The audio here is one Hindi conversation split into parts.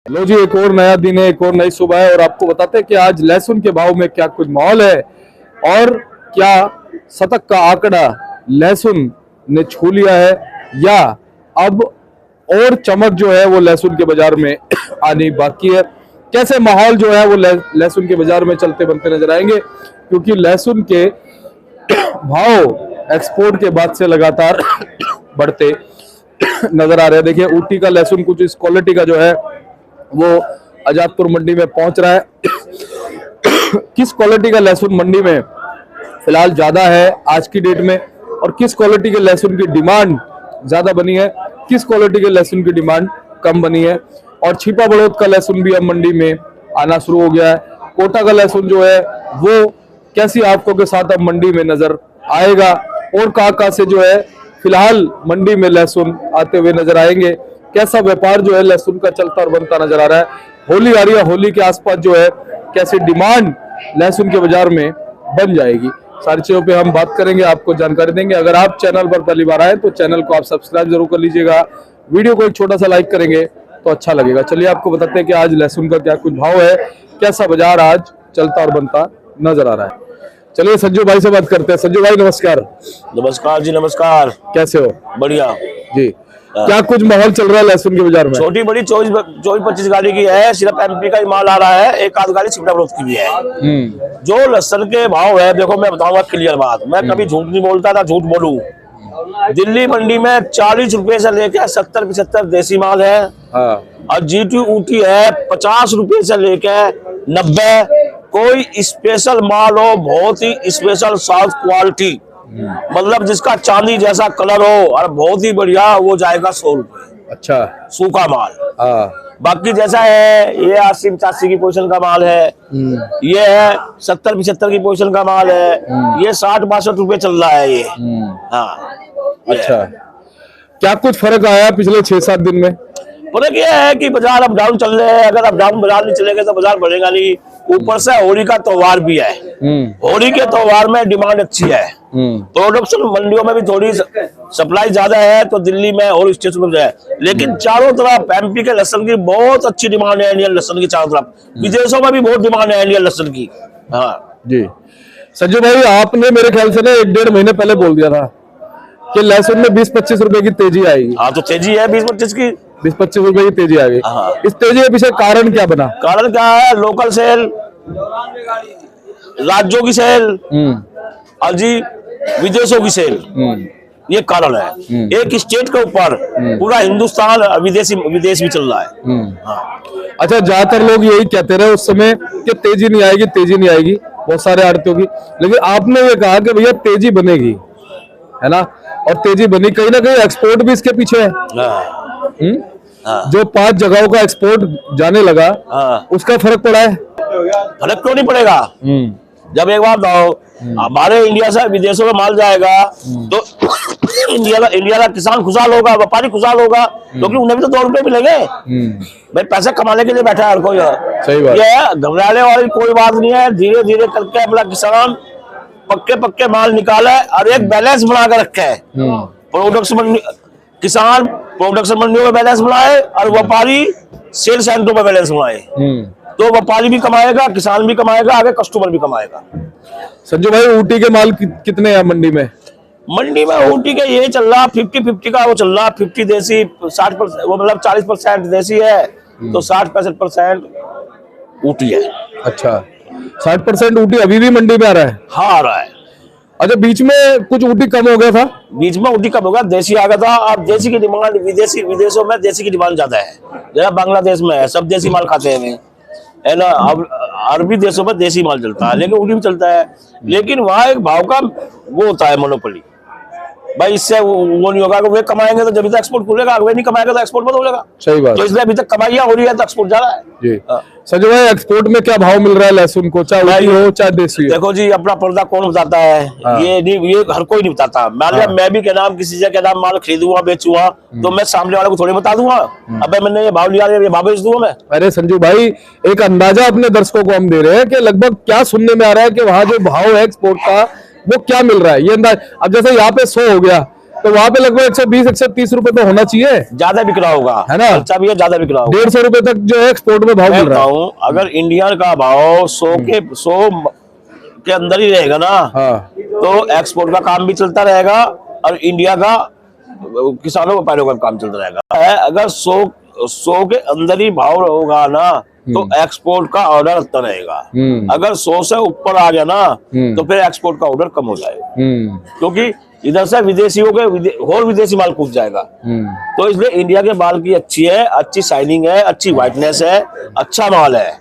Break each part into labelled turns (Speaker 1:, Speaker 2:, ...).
Speaker 1: लो जी, एक और नया दिन है, एक और नई सुबह है और आपको बताते हैं कि आज लहसुन के भाव में क्या कुछ माहौल है और क्या शतक का आंकड़ा लहसुन ने छू लिया है या अब और चमक जो है वो लहसुन के बाजार में आनी बाकी है। कैसे माहौल जो है वो लहसुन के बाजार में चलते बनते नजर आएंगे, क्योंकि लहसुन के भाव एक्सपोर्ट के बाद से लगातार बढ़ते नजर आ रहे हैं। देखिए, ऊटी का लहसुन कुछ इस क्वालिटी का जो है वो आजादपुर मंडी में पहुंच रहा है। किस क्वालिटी का लहसुन मंडी में फिलहाल ज्यादा है आज की डेट में और किस क्वालिटी के लहसुन की डिमांड ज्यादा बनी है, किस क्वालिटी के लहसुन की डिमांड कम बनी है। और छिपा बड़ौद का लहसुन भी अब मंडी में आना शुरू हो गया है। कोटा का लहसुन जो है वो कैसी आवकों के साथ अब मंडी में नजर आएगा और कहां से जो है फिलहाल मंडी में लहसुन आते हुए नजर आएंगे। कैसा व्यापार जो है लहसुन का चलता और बनता नजर आ रहा है। होली आ रही है, होली के आसपास जो है कैसी डिमांड लहसुन के बाजार में बन जाएगी, सारी चीजों पे हम बात करेंगे, आपको जानकारी देंगे। अगर आप चैनल पर पहली बार आए तो चैनल को आप सब्सक्राइब जरूर कर लीजिएगा, वीडियो को एक छोटा सा लाइक करेंगे तो अच्छा लगेगा। चलिए आपको बताते हैं कि आज लहसुन का क्या कुछ भाव है, कैसा बाजार आज चलता और बनता नजर आ रहा है। चलिए संजू भाई से बात करते हैं। संजू भाई नमस्कार।
Speaker 2: नमस्कार जी, नमस्कार।
Speaker 1: कैसे हो?
Speaker 2: बढ़िया
Speaker 1: जी। क्या कुछ माहौल चल रहा है लहसुन के बाजार में?
Speaker 2: छोटी बड़ी 24-25 गाड़ी की है, सिर्फ एमपी का ही माल आ रहा है, एक आध गाड़ी छिपड़ा बड़ौद की भी है। जो लहसुन के भाव है, देखो मैं बताऊंगा क्लियर बात, मैं कभी झूठ नहीं बोलता ना झूठ बोलूं। दिल्ली मंडी में 40 रुपए से लेकर 70-75 देसी माल है और जीटी ऊटी है 50 रुपए से लेकर 90। कोई स्पेशल माल हो, बहुत ही स्पेशल साउथ क्वालिटी, मतलब जिसका चांदी जैसा कलर हो और बहुत ही बढ़िया, वो जाएगा 100 रुपए। अच्छा, सूखा माल। बाकी जैसा है ये 80-85 की पोजीशन का माल है, ये है 70-75 की पोजीशन का माल है, ये 60-62 रुपए चल रहा है ये। हाँ,
Speaker 1: अच्छा। क्या कुछ फर्क आया पिछले 6-7 दिन में?
Speaker 2: फर्क ये है कि बाजार अप डाउन चल रहे हैं, अगर अप डाउन बाजार नहीं चलेगा तो बाजार बढ़ेगा नहीं। ऊपर से होली का त्योहार भी है, होली के त्योहार में डिमांड अच्छी है, प्रोडक्शन मंडियों में भी थोड़ी सप्लाई ज्यादा है, तो दिल्ली में और स्टेशन में है। लेकिन चारों तरफ एमपी के लहसुन की बहुत अच्छी डिमांड है, इंडियन लहसुन की चारों तरफ, विदेशों में भी बहुत डिमांड है इंडियन लहसुन की। हाँ
Speaker 1: जी। संजू भाई, आपने मेरे ख्याल से ना 1-1.5 महीने पहले बोल दिया था कि लहसुन में 20-25 रुपए की तेजी आएगी।
Speaker 2: हाँ, तो तेजी है 20-25 की,
Speaker 1: 20-25 रुपए की तेजी आ गई। इस तेजी के पीछे कारण क्या बना?
Speaker 2: कारण क्या है? लोकल सेल, राज्यों की सेल और जी विदेशों की सेल, ये कारण है। एक स्टेट के ऊपर पूरा हिंदुस्तान विदेश भी चल रहा है। हाँ।
Speaker 1: अच्छा, ज्यादातर लोग यही कहते रहे उस समय कि तेजी नहीं आएगी, तेजी नहीं आएगी, बहुत सारे आड़तियों की, लेकिन आपने ये कहा कि भैया तेजी बनेगी, है ना, और तेजी बनी। कहीं ना कहीं एक्सपोर्ट भी इसके पीछे है। जो 5 जगहों का एक्सपोर्ट जाने लगा, उसका फर्क पड़ा है?
Speaker 2: फर्क क्यों नहीं पड़ेगा? जब एक बार हमारे इंडिया से विदेशों में माल जाएगा तो इंडिया का किसान खुशहाल होगा, व्यापारी खुशहाल होगा, क्योंकि उन्हें भी तो 2 रुपए मिलेंगे। भाई पैसे कमाने के लिए बैठा है हर कोई।
Speaker 1: सही बात।
Speaker 2: ये घबराने वाली कोई बात नहीं है, धीरे धीरे करके अपना किसान पक्के माल निकाले और एक बैलेंस बना कर रखे। प्रोडक्शन किसान प्रोडक्शन मंडियों में बैलेंस बनाए और व्यापारी सेल सेंटरों में बैलेंस बनाए, तो व्यापारी भी कमाएगा, किसान भी कमाएगा, आगे कस्टमर भी कमाएगा।
Speaker 1: संजू भाई, ऊटी के माल कितने हैं मंडी में?
Speaker 2: मंडी में ऊटी के ये चल रहा 50-50 का, वो चल रहा 50 देसी, 60%, वो मतलब 40% देसी है, तो 60-65% ऊटी है।
Speaker 1: अच्छा, 60% ऊटी अभी भी मंडी में आ रहा है?
Speaker 2: हाँ, आ रहा है।
Speaker 1: अच्छा, बीच में कुछ ऊटी कम हो गया था?
Speaker 2: बीच में ऊटी कम हो गया, देसी आ गया था। अब देसी की डिमांड विदेशों में देसी की डिमांड ज्यादा है, जरा बांग्लादेश में है, सब देसी माल खाते हैं, है ना। अब अरबी देशों में देसी माल चलता है, लेकिन ऊटी भी चलता है, लेकिन वहाँ एक भाव का वो होता है मोनोपोली। भाई इससे वो नहीं होगा कि वे कमाएंगे तो जब तक एक्सपोर्ट खुलेगा, वे नहीं कमाएगा तो एक्सपोर्ट बंद हो जाएगा।
Speaker 1: सही बात।
Speaker 2: तो इसलिए अभी तक कमाइयां हो रही है तो एक्सपोर्ट जा रहा है जी।
Speaker 1: संजय भाई, एक्सपोर्ट में क्या भाव मिल रहा है लहसुन को, चाहे ऊटी हो चाहे देसी हो?
Speaker 2: देखो जी, अपना पर्दा कौन बताता है? ये हर कोई नहीं बताता। मैं भी क्या नाम किसी से क्या नाम माल खरीदूंगा बेचूंगा तो मैं सामने वाले को थोड़ी बता दूंगा अबे मैंने ये भाव लिया, ये भाव बेच दूंगा मैं।
Speaker 1: अरे संजू भाई, एक अंदाजा अपने दर्शकों को हम दे रहे हैं कि लगभग क्या सुनने में आ रहा है कि वहाँ जो भाव है एक्सपोर्ट का वो क्या मिल रहा है, ये अंदाज। अब जैसे यहाँ पे 100 हो गया, तो वहां पे लगभग 120-130 रुपए तो होना चाहिए,
Speaker 2: ज्यादा बिक रहा होगा,
Speaker 1: है ना?
Speaker 2: खर्चा भी है, ज्यादा बिक रहा होगा।
Speaker 1: 150 रुपए तक जो है एक्सपोर्ट में भाव
Speaker 2: मैं
Speaker 1: मिल रहा है।
Speaker 2: बताऊं, अगर इंडिया का भाव 100 के अंदर ही रहेगा ना,
Speaker 1: हाँ।
Speaker 2: तो एक्सपोर्ट का काम भी चलता रहेगा और इंडिया का किसानों व्यापारियों का काम चलता रहेगा। अगर 100 के अंदर ही भाव होगा ना, तो एक्सपोर्ट का ऑर्डर आता रहेगा। अगर 100 से ऊपर आ गया ना, तो फिर एक्सपोर्ट का ऑर्डर कम हो जाएगा, क्योंकि इधर से विदेशियों के और विदेशी माल कूद जाएगा। तो इसलिए इंडिया के माल की अच्छी है, अच्छी शाइनिंग है, अच्छी व्हाइटनेस है, अच्छा माल है,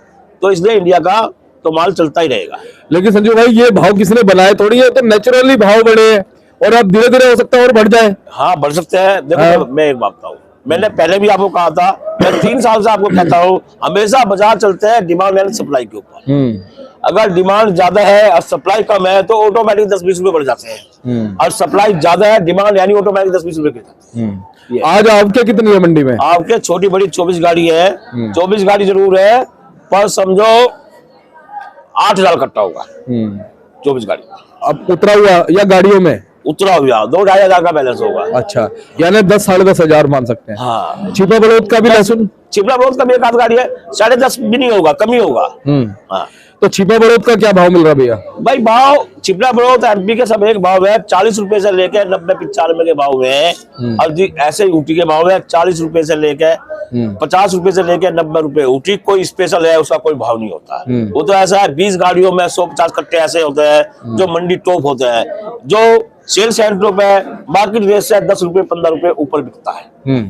Speaker 2: तो इसलिए इंडिया का तो माल चलता ही रहेगा।
Speaker 1: लेकिन संजू भाई, ये भाव किसने बनाए थोड़ी है, तो नेचुरली भाव बढ़े हैं और अब धीरे धीरे हो सकता है और बढ़ जाए।
Speaker 2: हाँ, बढ़ सकते हैं। देखो, मैं एक बात बताऊं, मैंने पहले भी आपको कहा था, मैं 3 साल से आपको कहता हूँ, हमेशा बाजार चलते हैं डिमांड एंड सप्लाई के ऊपर। अगर डिमांड ज्यादा है और सप्लाई कम है, तो ऑटोमेटिक 10-20 रुपए बढ़ जाते हैं, और सप्लाई ज्यादा है, डिमांड यानी ऑटोमेटिक 10-20 रुपए गिर जाते हैं।
Speaker 1: आज आपके कितनी है मंडी में?
Speaker 2: आपके छोटी बड़ी 24 गाड़ी है, 24 गाड़ी जरूर है, पर समझो 8,000 कट्टा होगा 24 गाड़ी।
Speaker 1: अब उतरा हुआ या गाड़ियों में
Speaker 2: उतरा हुआ 2-2.5 हजार का बैलेंस होगा।
Speaker 1: अच्छा, यानी 10-10.5 हजार मान सकते हैं।
Speaker 2: हाँ,
Speaker 1: छिपा बड़ौद का भी लहसुन,
Speaker 2: चिपला बहुत कम, एक आध गाड़ी है, 10.5 भी नहीं होगा, कम ही होगा। हाँ,
Speaker 1: तो छिपा बड़ौद का क्या भाव मिल रहा भैया?
Speaker 2: भाई भाव चिपला बड़ौद एमपी के सब एक भाव है, 40 रुपए से लेके 90-95 के भाव है, और जी ऐसे यूटी के भाव है 40 रुपए से लेके 50 रुपए से लेके 90 रुपए। ऊटी कोई स्पेशल है, उसका कोई भाव नहीं होता। वो तो ऐसा है, 20 गाड़ियों में 150 कट्टे ऐसे होते हैं जो मंडी टॉप होते हैं, जो सेल सेंटरों पे मार्केट रेट से 10 रुपए 15 रुपए ऊपर बिकता है।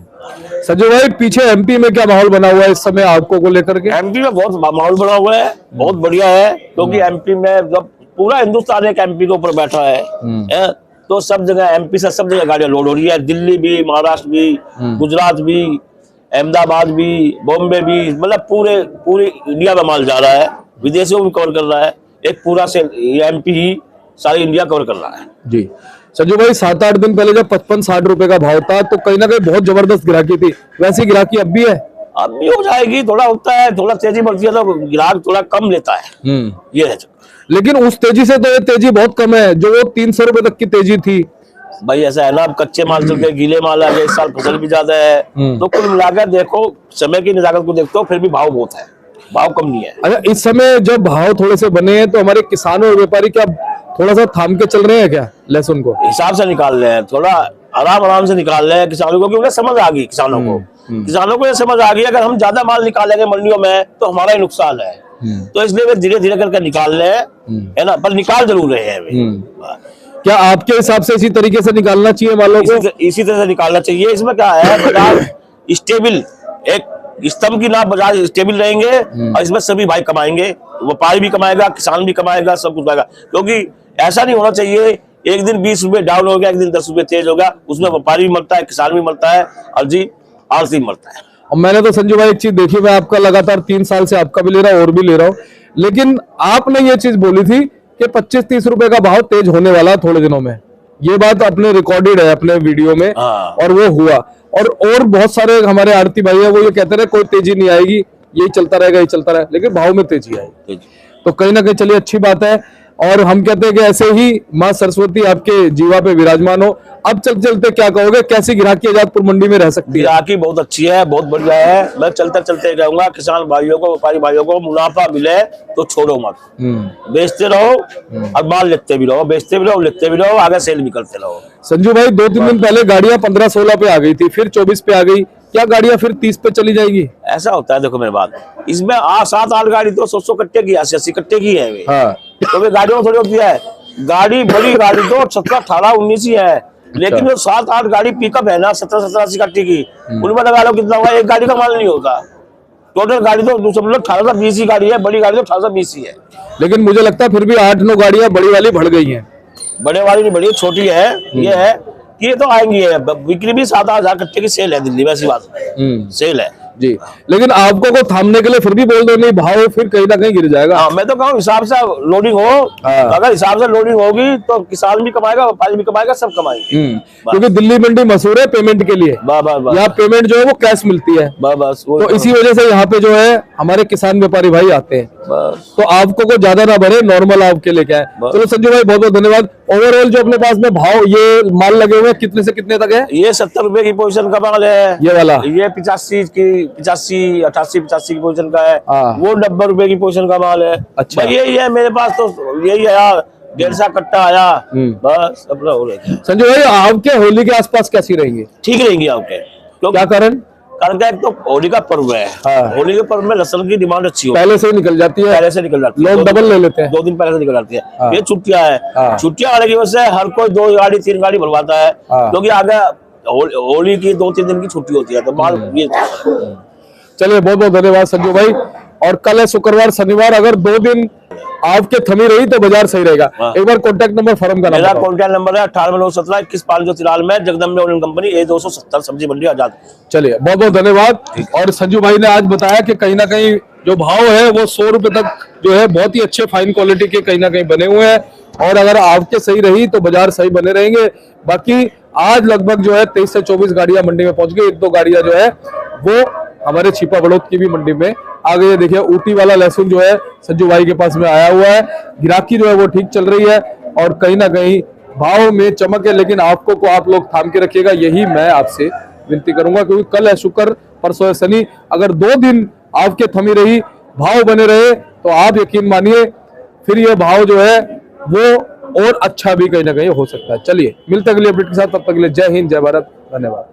Speaker 1: संजय भाई, पीछे एमपी में क्या माहौल बना हुआ है इस समय आपको को लेकर के?
Speaker 2: एमपी में बहुत माहौल बना हुआ है, बहुत बढ़िया है, क्योंकि एमपी में जब पूरा हिंदुस्तान एक एमपी के ऊपर बैठा है, तो सब जगह एमपी से सब जगह गाड़ियां लोड हो रही है। दिल्ली भी, महाराष्ट्र भी, गुजरात भी, अहमदाबाद भी, बॉम्बे भी, मतलब पूरे इंडिया में माल जा रहा है, विदेशों में कवर कर रहा है। एक पूरा से एमपी ही सारी इंडिया कवर कर रहा है।
Speaker 1: जी संजू भाई, 7-8 दिन पहले जब 55-60 रुपए का भाव था, तो कहीं ना कहीं बहुत जबरदस्त गिराकी थी, वैसी गिराकी अब भी है?
Speaker 2: अब भी हो जाएगी, थोड़ा होता है, थोड़ा तेजी बढ़ती है तो ग्राहक थोड़ा कम लेता है, ये है।
Speaker 1: लेकिन उस तेजी से तो ये तेजी बहुत कम है, जो वो 300 रुपए तक की तेजी थी।
Speaker 2: भाई ऐसा है ना, अब कच्चे माल चल के गीले माल आ गए, इस साल फसल भी ज्यादा है, तो कुल मिलाकर देखो, समय की नजाकत को देखते हो, फिर भी भाव बहुत है, भाव कम नहीं है।
Speaker 1: अच्छा, इस समय जब भाव थोड़े से बने हैं, तो हमारे किसानों और व्यापारी क्या थोड़ा सा थाम के चल रहे हैं क्या लहसुन को?
Speaker 2: हिसाब से निकाल रहे हैं, थोड़ा आराम से निकाल रहे हैं किसानों को, क्योंकि उन्हें समझ आ गई, किसानों को ये समझ आ गई, अगर हम ज्यादा माल निकालेंगे मंडियों में तो हमारा ही नुकसान है। तो इसलिए वे धीरे धीरे करके निकाल रहे हैं, है ना, पर निकाल जरूर रहे हैं।
Speaker 1: क्या आपके हिसाब से इसी तरीके से निकालना चाहिए मालों को?
Speaker 2: इसी तरह से निकालना चाहिए। इसमें क्या है, बाजार स्टेबल, एक स्तंभ की नाप बाजार स्टेबल रहेंगे, और इसमें सभी भाई कमाएंगे, व्यापारी भी कमाएगा, किसान भी कमाएगा, सब कुछ कमाएगा। क्योंकि ऐसा नहीं होना चाहिए एक दिन 20 रुपए डाउन हो गया, एक दिन 10 रुपए तेज हो गया, उसमें व्यापारी भी मरता है, किसान भी मरता है, और जी आरती मरता है।
Speaker 1: और मैंने तो संजू भाई एक चीज देखी, मैं आपका लगातार 3 साल से आपका भी ले रहा हूँ और भी ले रहा हूँ, लेकिन आपने ये चीज बोली थी कि 25-30 रुपए का भाव तेज होने वाला है थोड़े दिनों में। ये बात अपने रिकॉर्डेड है अपने वीडियो में, और वो हुआ। और बहुत सारे हमारे आड़ती भाई है, वो ये कहते रहे कोई तेजी नहीं आएगी, यही चलता रहेगा, यही चलता रहेगा, लेकिन भाव में तेजी आई। तो कहीं ना कहीं चलिए अच्छी बात है, और हम कहते हैं कि ऐसे ही माँ सरस्वती आपके जीवा पे विराजमान हो। अब चलते चलते क्या कहोगे, कैसी गिराकी आजादपुर मंडी में रह सकती है?
Speaker 2: गिराकी बहुत अच्छी है, बहुत बढ़िया है। मैं चलते चलते कहूंगा किसान भाइयों को, व्यापारी भाइयों को, मुनाफा मिले तो छोड़ो मत, बेचते रहो और माल लेते भी रहो, बेचते भी रहो, लेते भी रहो, आगे सेल भी करते रहो।
Speaker 1: संजू भाई, 2-3 दिन पहले गाड़ियां 15-16 पे आ गई थी, फिर 24 पे आ गई, क्या गाड़ियां फिर 30 पे चली जाएगी?
Speaker 2: ऐसा होता है, देखो मेरी बात, इसमें 7-8 गाड़ी तो 100 कट्टे की, 80 कट्टे की है।
Speaker 1: हाँ।
Speaker 2: तो वे गाड़ियों में थोड़ी होती है, गाड़ी बड़ी गाड़ी तो 17, 18, 19 ही है, लेकिन जो 7-8 गाड़ी पिकअप है ना 70-80 कट्टे की, उनमें लगा लो कितना हुआ, एक गाड़ी का माल नहीं होता। टोटल गाड़ी तो 18-20 ही गाड़ी है, बड़ी गाड़ी तो 18-20 ही है।
Speaker 1: लेकिन मुझे लगता है फिर भी 8-9 गाड़ियां बड़ी वाली बढ़ गई हैं।
Speaker 2: बड़े वाली नहीं बढ़ी, छोटी है। ये है कि ये तो आएंगी है, बिक्री भी 7-8 हजार कट्टे की सेल है दिल्ली में, ऐसी बात सेल है
Speaker 1: जी। लेकिन आपको को थामने के लिए फिर भी बोल दो नहीं, भाव फिर कहीं ना कहीं गिर जाएगा।
Speaker 2: हाँ, मैं तो कहूँ हिसाब से लोडिंग हो, अगर हिसाब से लोडिंग होगी तो किसान भी कमाएगा, व्यापारी भी कमाएगा, सब कमाएंगे।
Speaker 1: क्योंकि दिल्ली मंडी मशहूर है पेमेंट के लिए, यहाँ पेमेंट जो है वो कैश मिलती है,
Speaker 2: बस
Speaker 1: तो इसी वजह से यहाँ पे जो है हमारे किसान व्यापारी भाई आते हैं। तो आपको को ज्यादा ना भरे, नॉर्मल आपके लेके आए। चलो संजू भाई, बहुत बहुत धन्यवाद। ओवरऑल जो अपने पास में भाव ये माल लगे हुए हैं कितने से कितने तक है?
Speaker 2: ये 70 रुपए की पोजीशन का माल है,
Speaker 1: ये वाला
Speaker 2: ये 85 की 85 88 85 की पोजीशन का है,
Speaker 1: हाँ।
Speaker 2: वो 90 रुपए की पोजीशन का माल है।
Speaker 1: अच्छा।
Speaker 2: भाई यही है मेरे पास, तो यही है यार, 150 कट्टा आया, बस अपना हो रहा है।
Speaker 1: संजू भाई आपके होली के आसपास कैसी रहेंगी?
Speaker 2: ठीक रहेंगी आपके,
Speaker 1: क्या कारण?
Speaker 2: कारण क्या, एक तो होली का पर्व है,
Speaker 1: हाँ।
Speaker 2: होली के पर्व में लहसुन की डिमांड अच्छी होती है,
Speaker 1: पहले से ही निकल जाती है,
Speaker 2: पहले से निकल जाती है,
Speaker 1: लोग डबल ले लेते हैं,
Speaker 2: 2 दिन पहले से निकल जाती है।
Speaker 1: हाँ।
Speaker 2: ये छुट्टियां है,
Speaker 1: हाँ।
Speaker 2: छुट्टियां आने की वजह से हर कोई 2 गाड़ी 3 गाड़ी भरवाता है,
Speaker 1: हाँ।
Speaker 2: क्योंकि आगे होली की 2-3 दिन की छुट्टी होती है, तो माल ये।
Speaker 1: चलिए बहुत बहुत धन्यवाद संजू भाई। और कल है शुक्रवार शनिवार, अगर 2 दिन आपके थमी रही तो बाजार सही रहेगा।
Speaker 2: हाँ।
Speaker 1: एक बार कॉन्टैक्ट नंबर फर्म का
Speaker 2: मेरा
Speaker 1: नाम
Speaker 2: कॉन्टैक्ट नंबर है 98 21 5 में, जगदम्बे ऑयल कंपनी, A270 सब्जी मंडी आजाद।
Speaker 1: चलिए बहुत बहुत धन्यवाद। और संजू भाई ने आज बताया कि कहीं ना कहीं जो भाव है वो 100 रुपए तक जो है बहुत ही अच्छे फाइन क्वालिटी के कहीं ना कहीं बने हुए हैं, और अगर आपके सही रही तो बाजार सही बने रहेंगे। बाकी आज लगभग जो है 23 से 24 गाड़ियां मंडी में पहुंच गई, 1-2 गाड़ियां जो है वो हमारे छिपा बड़ौद की भी मंडी में आ गई है। देखिए ऊटी वाला लहसुन जो है संजू भाई के पास में आया हुआ है, गिराकी जो है वो ठीक चल रही है, और कहीं ना कहीं भाव में चमक है, लेकिन आपको को आप लोग थाम के रखिएगा, यही मैं आपसे विनती करूंगा, क्योंकि कल है शुक्र, परसों है शनि। अगर 2 दिन आपके थमी रही, भाव बने रहे, तो आप यकीन मानिए फिर ये भाव जो है वो और अच्छा भी कहीं ना कहीं हो सकता है। चलिए मिलते अगली अपडेट के साथ, तब तक के लिए जय हिंद, जय भारत, धन्यवाद।